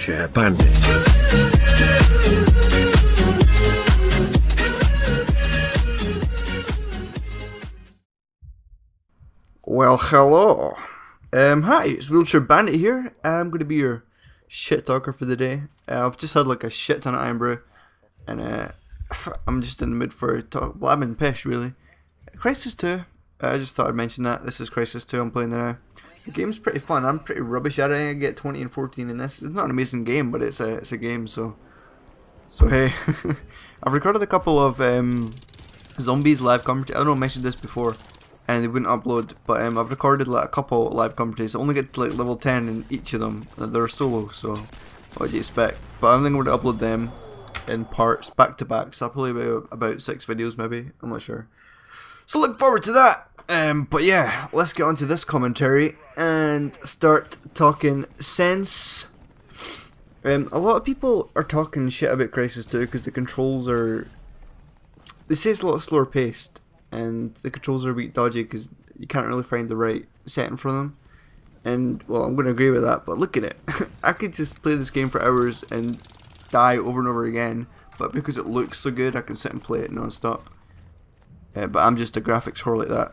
wheelchair bandit. Well, hello. Hi, it's Wheelchair Bandit here. I'm going to be your shit talker for the day. I've just had like a shit ton of iron brew, and I'm just in the mood for a talk. Well, I'm in pish, really. Crisis 2. I just thought I'd mention that. This is Crisis 2 I'm playing now. The game's pretty fun. I'm pretty rubbish at it. I get 20 and 14 in this. It's not an amazing game, but it's a game, so hey. I've recorded a couple of zombies live commentary. I don't know, I mentioned this before, and they wouldn't upload, but I've recorded like a couple live commentaries. I only get to like level 10 in each of them. They're solo, so what do you expect? But I think I'm going to upload them in parts, back to back, so I'll probably about 6 videos maybe, I'm not sure. So look forward to that. But yeah, let's get on to this commentary and start talking sense. A lot of people are talking shit about Crisis 2 because the controls are, they say it's a lot slower paced, and the controls are a bit dodgy because you can't really find the right setting for them. And well, I'm going to agree with that, but look at it. I could just play this game for hours and die over and over again, but because it looks so good I can sit and play it non-stop. But I'm just a graphics whore like that.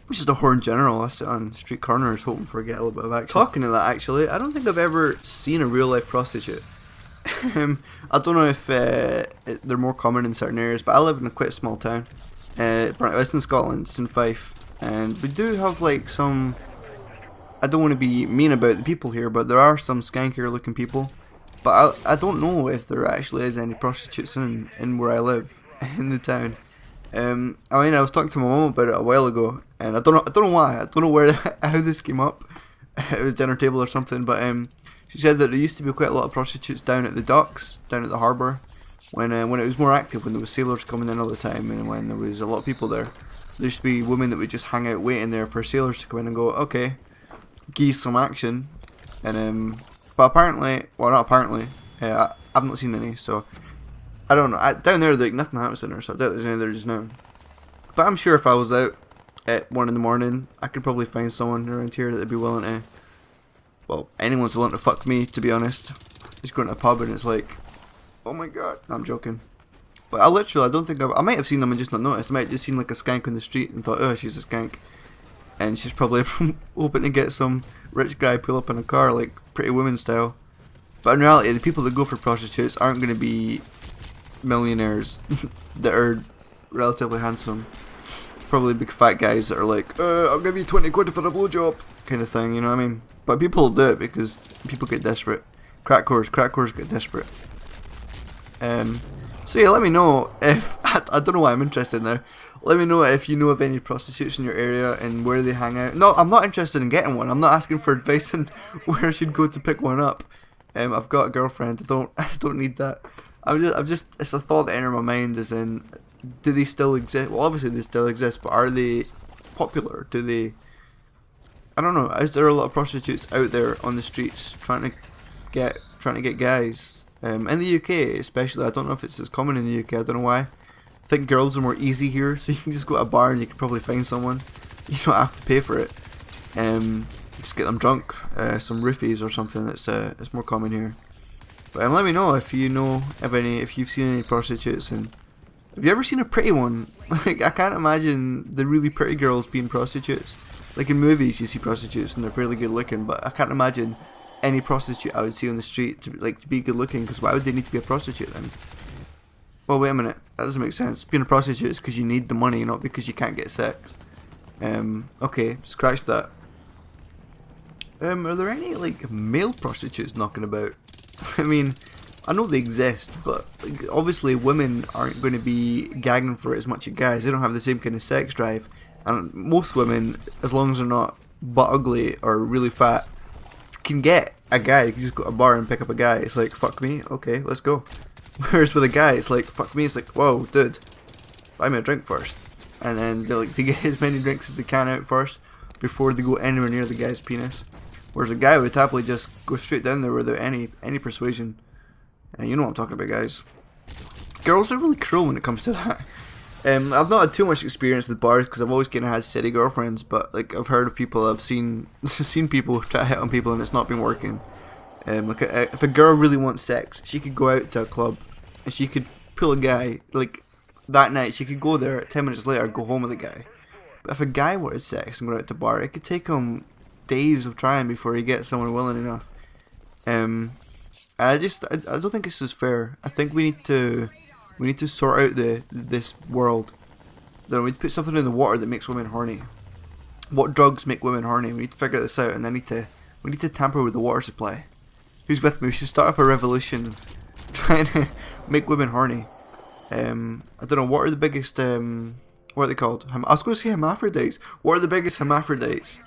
I'm just a whore in general. I sit on street corners hoping for a little bit of action. Talking to that, actually, I don't think I've ever seen a real life prostitute. I don't know if they're more common in certain areas, but I live in a quite small town. It's in Scotland, it's in Fife, and we do have like some, I don't want to be mean about the people here, but there are some skankier looking people. But I don't know if there actually is any prostitutes in where I live, in the town. I mean, I was talking to my mum about it a while ago, and I don't know why. I don't know how this came up. It was dinner table or something, but she said that there used to be quite a lot of prostitutes down at the docks, down at the harbour, when it was more active, when there was sailors coming in all the time, and when there was a lot of people there. There used to be women that would just hang out waiting there for sailors to come in and go, okay, give you some action. And but apparently, well, not apparently, I've not seen any, so I don't know. Down there, like, nothing happens in there, so I doubt there's any there just now. But I'm sure if I was out at 1 in the morning, I could probably find someone around here that would be willing to, well, anyone's willing to fuck me, to be honest. Just going to a pub and it's like, oh my god. No, I'm joking. But I don't think I might have seen them and just not noticed. I might have just seen like a skank on the street and thought, oh, she's a skank. And she's probably hoping to get some rich guy pull up in a car, like Pretty Woman style. But in reality, the people that go for prostitutes aren't going to be millionaires that are relatively handsome. Probably big fat guys that are like, I'll give you 20 quid for a blowjob, kind of thing, you know what I mean? But people do it because people get desperate. Crack whores get desperate. So yeah, let me know if, I don't know why I'm interested now. Let me know if you know of any prostitutes in your area and where they hang out. No, I'm not interested in getting one. I'm not asking for advice on where I should go to pick one up. I've got a girlfriend. I don't need that. I'm just, it's a thought that entered my mind, as in, do they still exist? Well, obviously they still exist, but are they popular? Do they, I don't know, is there a lot of prostitutes out there on the streets trying to get guys? In the UK especially, I don't know if it's as common in the UK, I don't know why. I think girls are more easy here, so you can just go to a bar and you can probably find someone. You don't have to pay for it. Just get them drunk, some roofies or something. It's more common here. But let me know if you know of any, if you've seen any prostitutes, and have you ever seen a pretty one? Like, I can't imagine the really pretty girls being prostitutes. Like in movies, you see prostitutes and they're fairly good looking, but I can't imagine any prostitute I would see on the street to be good looking, because why would they need to be a prostitute then? Well, wait a minute, that doesn't make sense. Being a prostitute is because you need the money, not because you can't get sex. Okay, scratch that. Are there any like male prostitutes knocking about? I mean, I know they exist, but like, obviously women aren't going to be gagging for it as much as guys. They don't have the same kind of sex drive, and most women, as long as they're not butt ugly or really fat, can get a guy. You can just go to a bar and pick up a guy. It's like, fuck me, okay, let's go. Whereas with a guy, it's like, fuck me, it's like, whoa, dude, buy me a drink first. And then they get as many drinks as they can out first before they go anywhere near the guy's penis. Whereas a guy would happily just go straight down there without any persuasion. And you know what I'm talking about, guys. Girls are really cruel when it comes to that. I've not had too much experience with bars because I've always kind of had steady girlfriends, but like I've heard of people, I've seen people try to hit on people and it's not been working. Like if a girl really wants sex, she could go out to a club and she could pull a guy like that night. She could go there 10 minutes later, go home with a guy. But if a guy wanted sex and go out to a bar, it could take him days of trying before he gets someone willing enough. I don't think this is fair. I think we need to sort out this world. Then we need to put something in the water that makes women horny. What drugs make women horny? We need to figure this out, and then we need to tamper with the water supply. Who's with me? We should start up a revolution trying to make women horny. I don't know, what are the biggest what are they called? I was going to say hermaphrodites. What are the biggest hermaphrodites?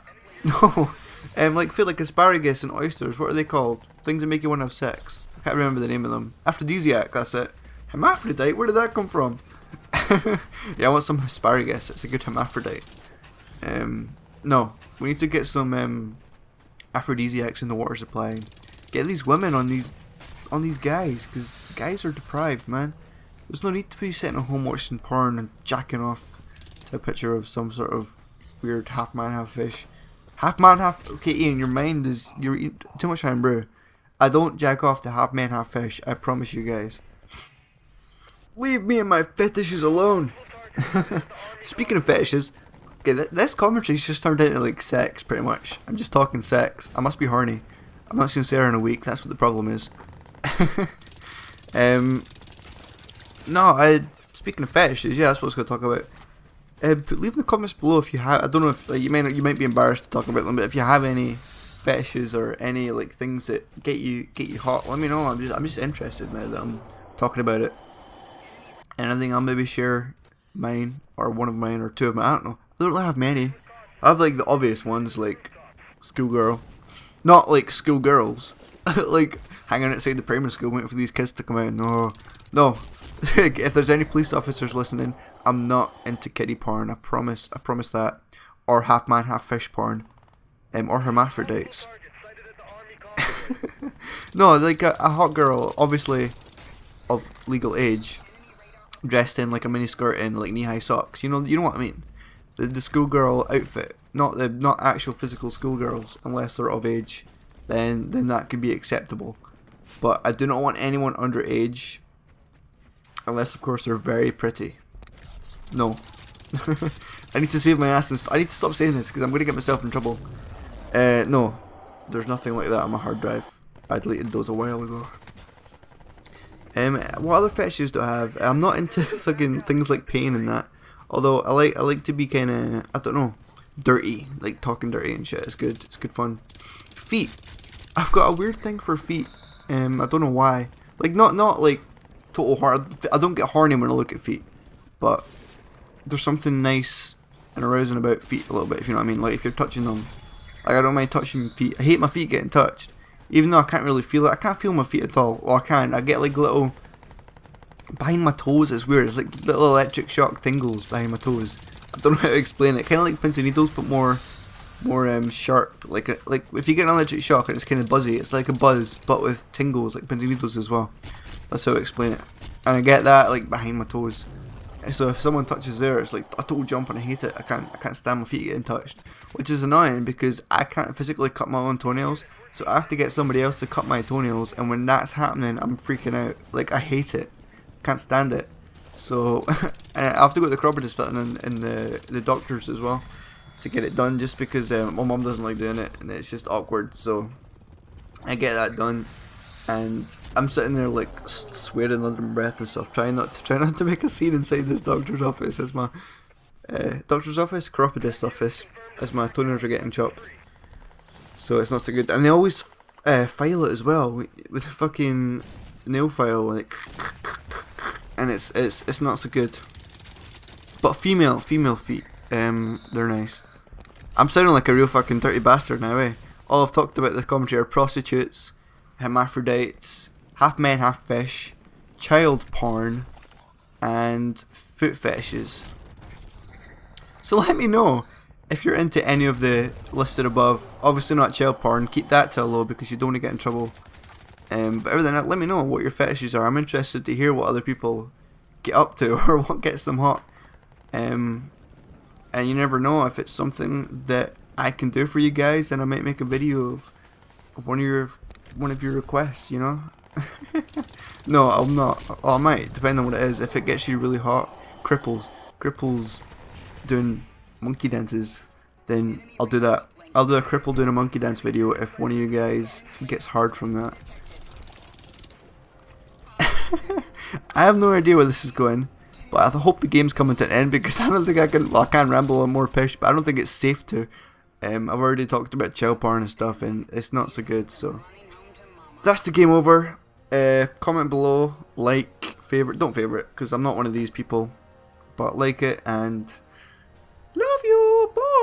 No, like feel like asparagus and oysters. What are they called? Things that make you want to have sex. I can't remember the name of them. Aphrodisiac. That's it. Hermaphrodite. Where did that come from? Yeah, I want some asparagus. It's a good hermaphrodite. No, we need to get some aphrodisiacs in the water supply. Get these women on these guys, because guys are deprived, man. There's no need to be sitting at home watching porn and jacking off to a picture of some sort of weird half man, half fish. Half man, half... Okay, Ian, your mind is... You're eating too much iron brew. I don't jack off to half man, half fish. I promise you guys. Leave me and my fetishes alone. Speaking of fetishes... Okay, this commentary's just turned into like sex, pretty much. I'm just talking sex. I must be horny. I'm not seeing Sarah in a week. That's what the problem is. No, speaking of fetishes, yeah, that's what I was going to talk about. But leave in the comments below if you have. I don't know if like, you might be embarrassed to talk about them, but if you have any fetishes or any like things that get you hot, let me know. I'm just interested now that I'm talking about it. And I think I'll maybe share mine or one of mine or two of mine. I don't know. I don't really have many. I have like the obvious ones like schoolgirl, not like schoolgirls, like hanging outside the primary school waiting for these kids to come out. No. If there's any police officers listening, I'm not into kiddie porn. I promise that. Or half man, half fish porn, or hermaphrodites. No, like a hot girl, obviously of legal age, dressed in like a mini skirt and like knee high socks. You know what I mean. The schoolgirl outfit, not actual physical schoolgirls, unless they're of age, then that could be acceptable. But I do not want anyone underage, unless of course they're very pretty. No. I need to save my ass and I need to stop saying this because I'm going to get myself in trouble. No, there's nothing like that on my hard drive. I deleted those a while ago. What other fetishes do I have? I'm not into fucking things like pain and that. Although I like to be kind of, I don't know, dirty, like talking dirty and shit. It's good fun. Feet. I've got a weird thing for feet. I don't know why. Like not like total hard. I don't get horny when I look at feet, but there's something nice and arousing about feet a little bit. If you know what I mean. Like if you're touching them, like I don't mind touching feet. I hate my feet getting touched, even though I can't really feel it. I can't feel my feet at all. Well, I can. I get like little. Behind my toes, it's weird. It's like little electric shock tingles behind my toes. I don't know how to explain it. Kind of like pins and needles, but more sharp. Like if you get an electric shock and it's kind of buzzy, it's like a buzz, but with tingles like pins and needles as well. That's how I explain it. And I get that like behind my toes. So if someone touches there, it's like a total jump, and I hate it. I can't stand my feet getting touched, which is annoying because I can't physically cut my own toenails. So I have to get somebody else to cut my toenails, and when that's happening, I'm freaking out. Like I hate it. Can't stand it. So and I have to go to the chiropodist and the doctors as well to get it done, just because my mum doesn't like doing it and it's just awkward. So I get that done, and I'm sitting there like swearing under my breath and stuff, trying not to make a scene inside this doctor's office. As my chiropodist office, as my toenails are getting chopped. So it's not so good, and they always file it as well with a fucking nail file, like. And it's not so good. But female feet, they're nice. I'm sounding like a real fucking dirty bastard now, eh? All I've talked about this commentary are prostitutes, hermaphrodites, half men, half fish, child porn, and foot fetishes. So let me know if you're into any of the listed above. Obviously not child porn, keep that to a low because you don't want to get in trouble. But everything else, let me know what your fetishes are. I'm interested to hear what other people get up to or what gets them hot. And you never know, if it's something that I can do for you guys, then I might make a video of one of your one of your requests, you know? No, I'm not. Oh, I might, depending on what it is. If it gets you really hot, cripples doing monkey dances, then I'll do that. I'll do a cripple doing a monkey dance video if one of you guys gets hard from that. I have no idea where this is going, but I hope the game's coming to an end because I don't think I can. Well, I can ramble on more pish, but I don't think it's safe to. I've already talked about child porn and stuff, and it's not so good. So that's the game over. Comment below, like, favorite. Don't favorite because I'm not one of these people, but like it and love you. Bye.